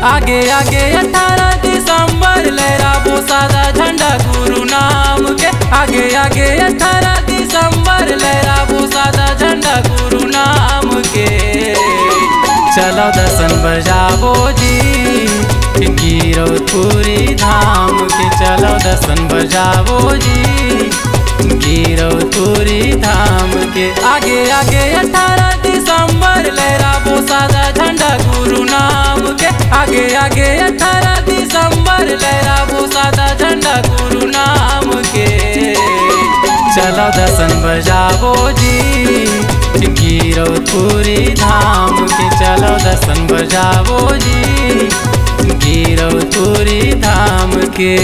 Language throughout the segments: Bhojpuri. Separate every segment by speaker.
Speaker 1: आगे आगे 18 दिसंबर लहराबो सादा झंडा गुरु नाम के। आगे आगे 18 दिसंबर लहराबो सादा झंडा गुरु नाम के। चलो दर्शन बजाबो जी गिरौदपुरी धाम के। चलो दर्शन बजाबो जी गिरौदपुरी धाम के। आगे आगे 18 दिसंबर लहराबो सादा झंडा गुरु नाम के। आगे आगे 18 दिसंबर लहराबो सादा झंडा गुरु नाम के। चलो दर्शन बजाबो जी गिरौदपुरी धाम के। चलो दर्शन बजाबो जी गिरौदपुरी धाम के।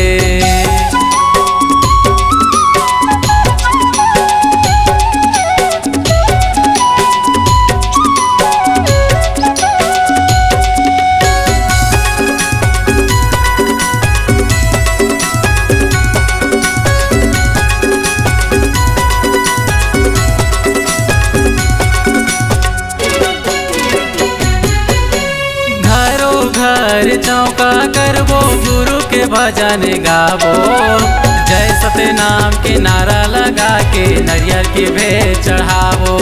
Speaker 1: घर चौका करबो गुरु के भजन गाबो। जय सतनाम के नारा लगा के नरियर की भेंट चढ़ाबो।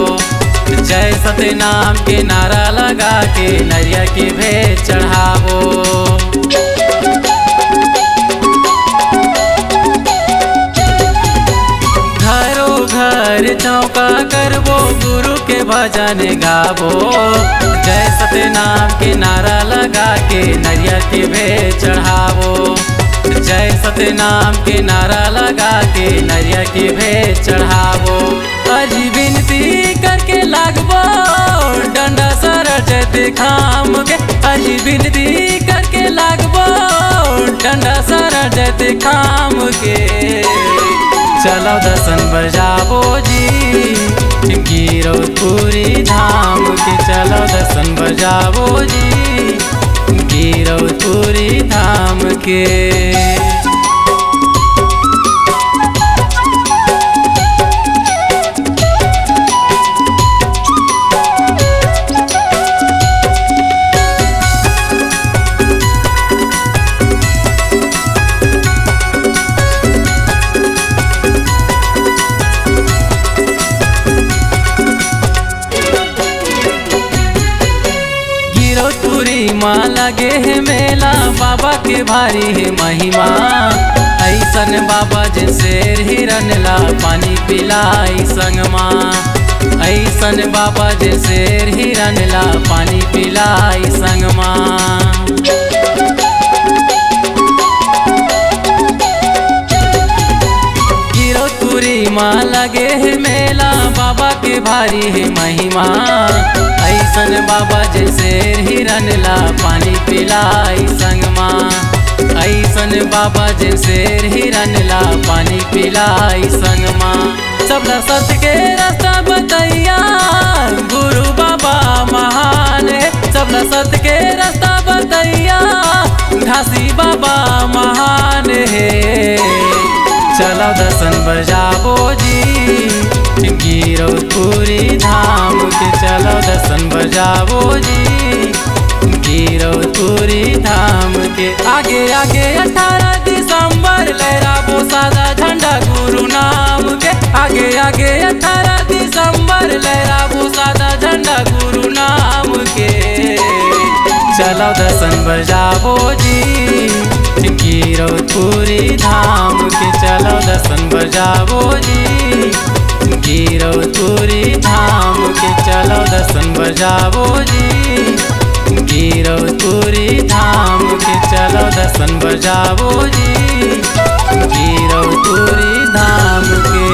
Speaker 1: जय सतनाम के नारा लगा के नरियर की भेंट चढ़ाबो। घरों घर चौका करबो गुरु के भजन गाबो। जय सतनाम के नारा लगा के नरियर की भेंट चढ़ाबो। जय सतनाम के नारा लगा के नरियर की भेंट चढ़ाबो। अजी विनती करके लागबो डंडा सरजत खाम के। अजी विनती करके लागबो डंडा सरजत खाम के। चलो दर्शन बजाबो जी गिरौदपुरी धाम के। चलो दर्शन बजाबो जी गिरौदपुरी धाम के। माँ लगे है मेला बाबा के भारी है महिमा। ऐसन बाबा जैसे हिरन ला पानी पिलाई संगमा। ऐसन बाबा जैसे हिरन ला पानी पिलाई संगमा। गिरौदपुरी माँ लगे है मेला बाबा के भारी है महिमा। ऐसन बाबा जैसे हिरन ला पानी पिलाई संगमा। ऐसन बाबा जैसे हिरन ला पानी पिलाई संगमा। सबला सत्य के रास्ता बतैया गुरु बाबा महान है। सबला सत्य के रास्ता बतैया घासी बाबा महान है। चलो दर्शन बजाबो जी गिरौदपुरी धाम के। चलो दर्शन बजाबो जी गिरौदपुरी धाम के। आगे आगे 18 दिसंबर लहराबो सादा झंडा गुरु नाम के। आगे आगे 18 दिसंबर लहराबो सादा झंडा गुरु नाम के। चलो दर्शन बजाबो जी गिरौदपुरी धाम के। चलो दर्शन बजाबो जी गिरौदपुरी धाम के। चलो दर्शन बजाबो जी गिरौदपुरी धाम के। चलो दर्शन बजाबो जी गिरौदपुरी धाम के।